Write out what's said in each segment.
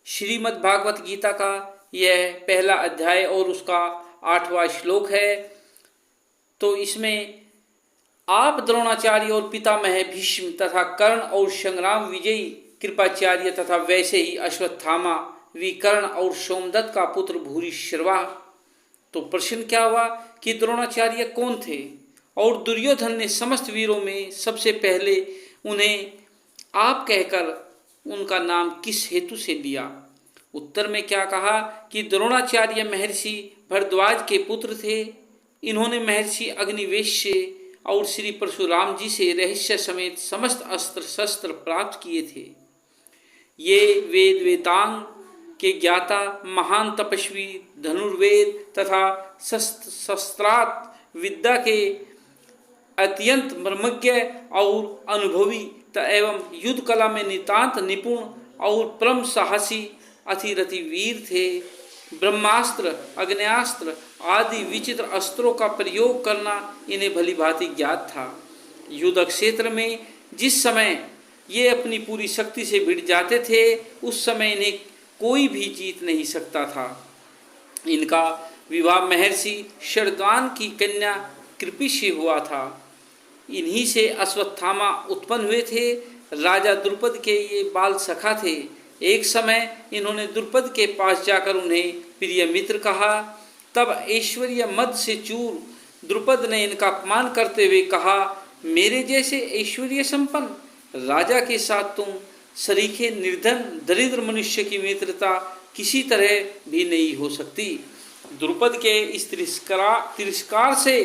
श्रीमद् भागवत गीता का यह पहला अध्याय और उसका 8वां श्लोक है। तो इसमें आप द्रोणाचार्य और पितामह भीष्म तथा कर्ण और संग्राम विजयी कृपाचार्य तथा वैसे ही अश्वत्थामा विकर्ण और सोमदत्त का पुत्र भूरिश्रवा। तो प्रश्न क्या हुआ कि द्रोणाचार्य कौन थे और दुर्योधन ने समस्त वीरों में सबसे पहले उन्हें आप कहकर उनका नाम किस हेतु से लिया। उत्तर में क्या कहा कि द्रोणाचार्य महर्षि भरद्वाज के पुत्र थे। इन्होंने महर्षि अग्निवेश से और श्री परशुराम जी से रहस्य समेत समस्त अस्त्र शस्त्र प्राप्त किए थे। ये वेद वेतांग के ज्ञाता, महान तपस्वी, धनुर्वेद तथा शस्त्रास्त्र विद्या के अत्यंत मर्मज्ञ और अनुभवी एवं युद्ध कला में नितांत निपुण और परम साहसी अतिरथि वीर थे। ब्रह्मास्त्र, अग्न्यास्त्र आदि विचित्र अस्त्रों का प्रयोग करना इन्हें भली भांति ज्ञात था। युद्ध क्षेत्र में जिस समय ये अपनी पूरी शक्ति से भिड़ जाते थे उस समय इन्हें कोई भी जीत नहीं सकता था। इनका विवाह महर्षि शरद्वान की कन्या कृपि से हुआ था। इन्हीं से अश्वत्थामा उत्पन्न हुए थे। राजा द्रुपद के ये बाल सखा थे। एक समय इन्होंने द्रुपद के पास जाकर उन्हें प्रिय मित्र कहा। तब ऐश्वर्य मद से चूर द्रुपद ने इनका अपमान करते हुए कहा, मेरे जैसे ऐश्वर्य संपन्न राजा के साथ तुम सरीखे निर्धन दरिद्र मनुष्य की मित्रता किसी तरह भी नहीं हो सकती। द्रुपद के इस तिरस्कार से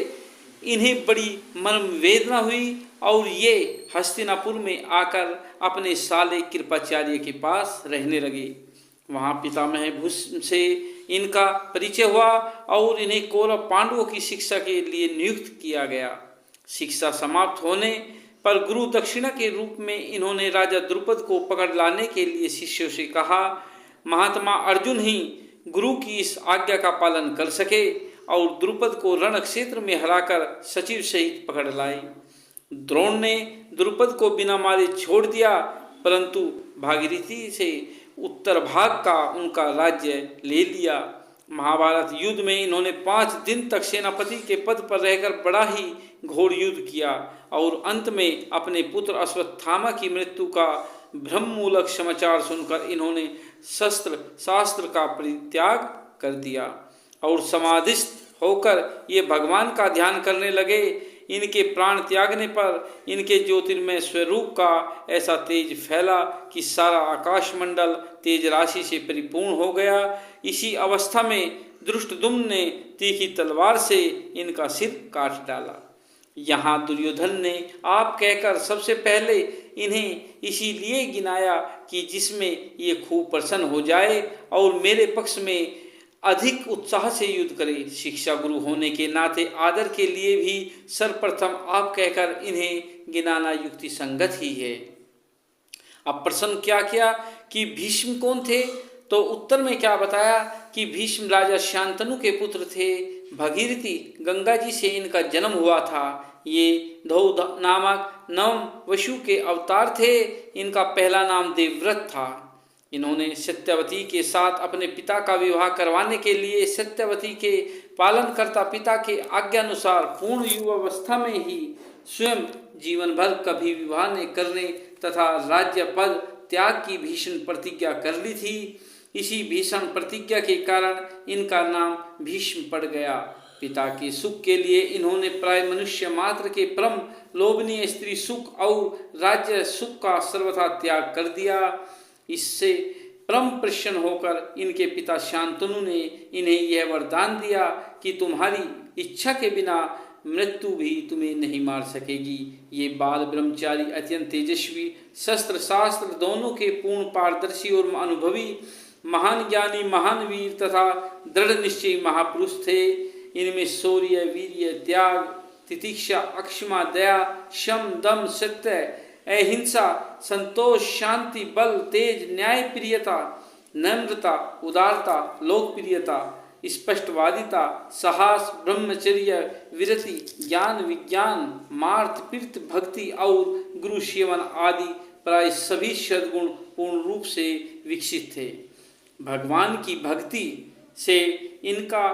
इन्हें बड़ी मर्म वेदना हुई और ये हस्तिनापुर में आकर अपने साले कृपाचार्य के पास रहने लगे। वहाँ पितामह भीष्म से इनका परिचय हुआ और इन्हें कौरव पांडवों की शिक्षा के लिए नियुक्त किया गया। शिक्षा समाप्त होने पर गुरु दक्षिणा के रूप में इन्होंने राजा द्रुपद को पकड़ लाने के लिए शिष्यों से कहा। महात्मा अर्जुन ही गुरु की इस आज्ञा का पालन कर सके और द्रुपद को रण क्षेत्र में हराकर सचिव सहित पकड़ लाए। द्रोण ने द्रुपद को बिना मारे छोड़ दिया, परंतु भागीरथी से उत्तर भाग का उनका राज्य ले लिया। महाभारत युद्ध में इन्होंने 5 दिन तक सेनापति के पद पर रहकर बड़ा ही घोर युद्ध किया और अंत में अपने पुत्र अश्वत्थामा की मृत्यु का भ्रममूलक समाचार सुनकर इन्होंने शस्त्र शास्त्र का परित्याग कर दिया और समाधिस्थ होकर ये भगवान का ध्यान करने लगे। इनके प्राण त्यागने पर इनके ज्योतिर्मय स्वरूप का ऐसा तेज फैला कि सारा आकाश मंडल तेज राशि से परिपूर्ण हो गया। इसी अवस्था में धृष्टद्युम्न ने तीखी तलवार से इनका सिर काट डाला। यहाँ दुर्योधन ने आप कहकर सबसे पहले इन्हें इसीलिए गिनाया कि जिसमें ये खूब प्रसन्न हो जाए और मेरे पक्ष में अधिक उत्साह से युद्ध करे। शिक्षा गुरु होने के नाते आदर के लिए भी सर्वप्रथम आप कहकर इन्हें गिनाना युक्ति संगत ही है। अब प्रश्न क्या किया कि भीष्म कौन थे, तो उत्तर में क्या बताया कि भीष्म राजा शांतनु के पुत्र थे। भगीरथी गंगा जी से इनका जन्म हुआ था। ये धौ नामक नव वसु के अवतार थे। इनका पहला नाम देवव्रत था। इन्होंने सत्यवती के साथ अपने पिता का विवाह करवाने के लिए सत्यवती के पालनकर्ता पिता के आज्ञानुसार पूर्ण युवावस्था में ही स्वयं जीवन भर कभी विवाह न करने तथा राज्य पद त्याग की भीषण प्रतिज्ञा कर ली थी। इसी भीषण प्रतिज्ञा के कारण इनका नाम भीष्म पड़ गया। पिता के सुख के लिए इन्होंने प्राय मनुष्य मात्र के परम लोभनीय स्त्री सुख और राज्य सुख का सर्वथा त्याग कर दिया। इससे परम प्रसन्न होकर इनके पिता शांतनु ने इन्हें यह वरदान दिया कि तुम्हारी इच्छा के बिना मृत्यु भी तुम्हें नहीं मार सकेगी। ये बाल ब्रह्मचारी अत्यंत तेजस्वी, शस्त्र शास्त्र दोनों के पूर्ण पारदर्शी और अनुभवी, महान ज्ञानी, महान वीर तथा दृढ़ निश्चयी महापुरुष थे। इनमें शौर्य, वीर्य, त्याग, तितिक्षा, अक्षमा, दया, शम, दम, सत्य, अहिंसा, संतोष, शांति, बल, तेज, न्याय प्रियता, नम्रता, उदारता, लोकप्रियता, स्पष्टवादिता, साहस, ब्रह्मचर्य, विरति, ज्ञान, विज्ञान, मार्थ, पीर्थ, भक्ति और गुरु सेवन आदि प्राय सभी सद्गुण पूर्ण रूप से विकसित थे। भगवान की भक्ति से इनका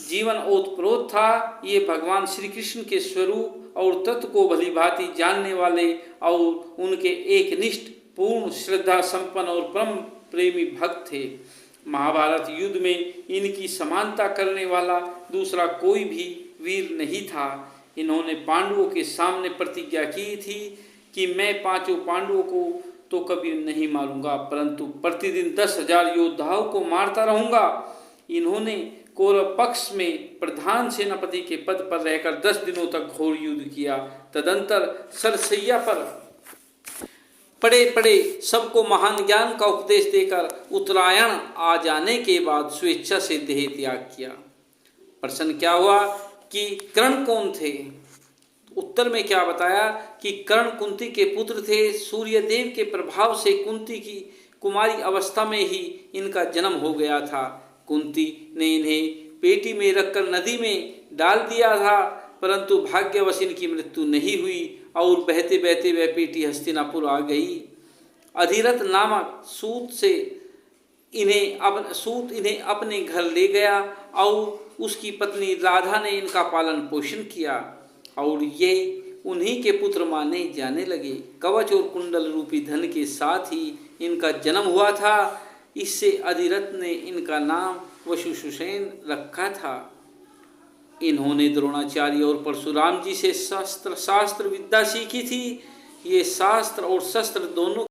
जीवन ओतप्रोत था। ये भगवान श्री कृष्ण के स्वरूप और तत्व को भली भांति जानने वाले और उनके एक निष्ठ, पूर्ण, श्रद्धा संपन्न और परम प्रेमी भक्त थे। महाभारत युद्ध में इनकी समानता करने वाला दूसरा कोई भी वीर नहीं था। इन्होंने पांडवों के सामने प्रतिज्ञा की थी कि मैं 5 पांडवों को तो कभी नहीं मारूंगा, परंतु प्रतिदिन 10,000 योद्धाओं को मारता रहूंगा। इन्होंने कौरव पक्ष में प्रधान सेनापति के पद पर रहकर 10 दिनों तक घोर युद्ध किया। तदंतर सरसैया पर पड़े पड़े सबको महान ज्ञान का उपदेश देकर उत्तरायण आ जाने के बाद स्वेच्छा से देह त्याग किया। प्रश्न क्या हुआ कि कर्ण कौन थे? उत्तर में क्या बताया कि कर्ण कुंती के पुत्र थे। सूर्यदेव के प्रभाव से कुंती की कुमारी अवस्था में ही इनका जन्म हो गया था। कुंती ने इन्हें पेटी में रखकर नदी में डाल दिया था, परंतु भाग्यवश इनकी मृत्यु नहीं हुई और बहते बहते वह पेटी हस्तिनापुर आ गई। अधिरथ नामक सूत इन्हें अपने घर ले गया और उसकी पत्नी राधा ने इनका पालन पोषण किया और ये उन्हीं के पुत्र माने जाने लगे। कवच और कुंडल रूपी धन के साथ ही इनका जन्म हुआ था। इससे अधिरथ ने इनका नाम वशुषुसेन रखा था। इन्होंने द्रोणाचार्य और परशुराम जी से शास्त्र विद्या सीखी थी। ये शास्त्र और शस्त्र दोनों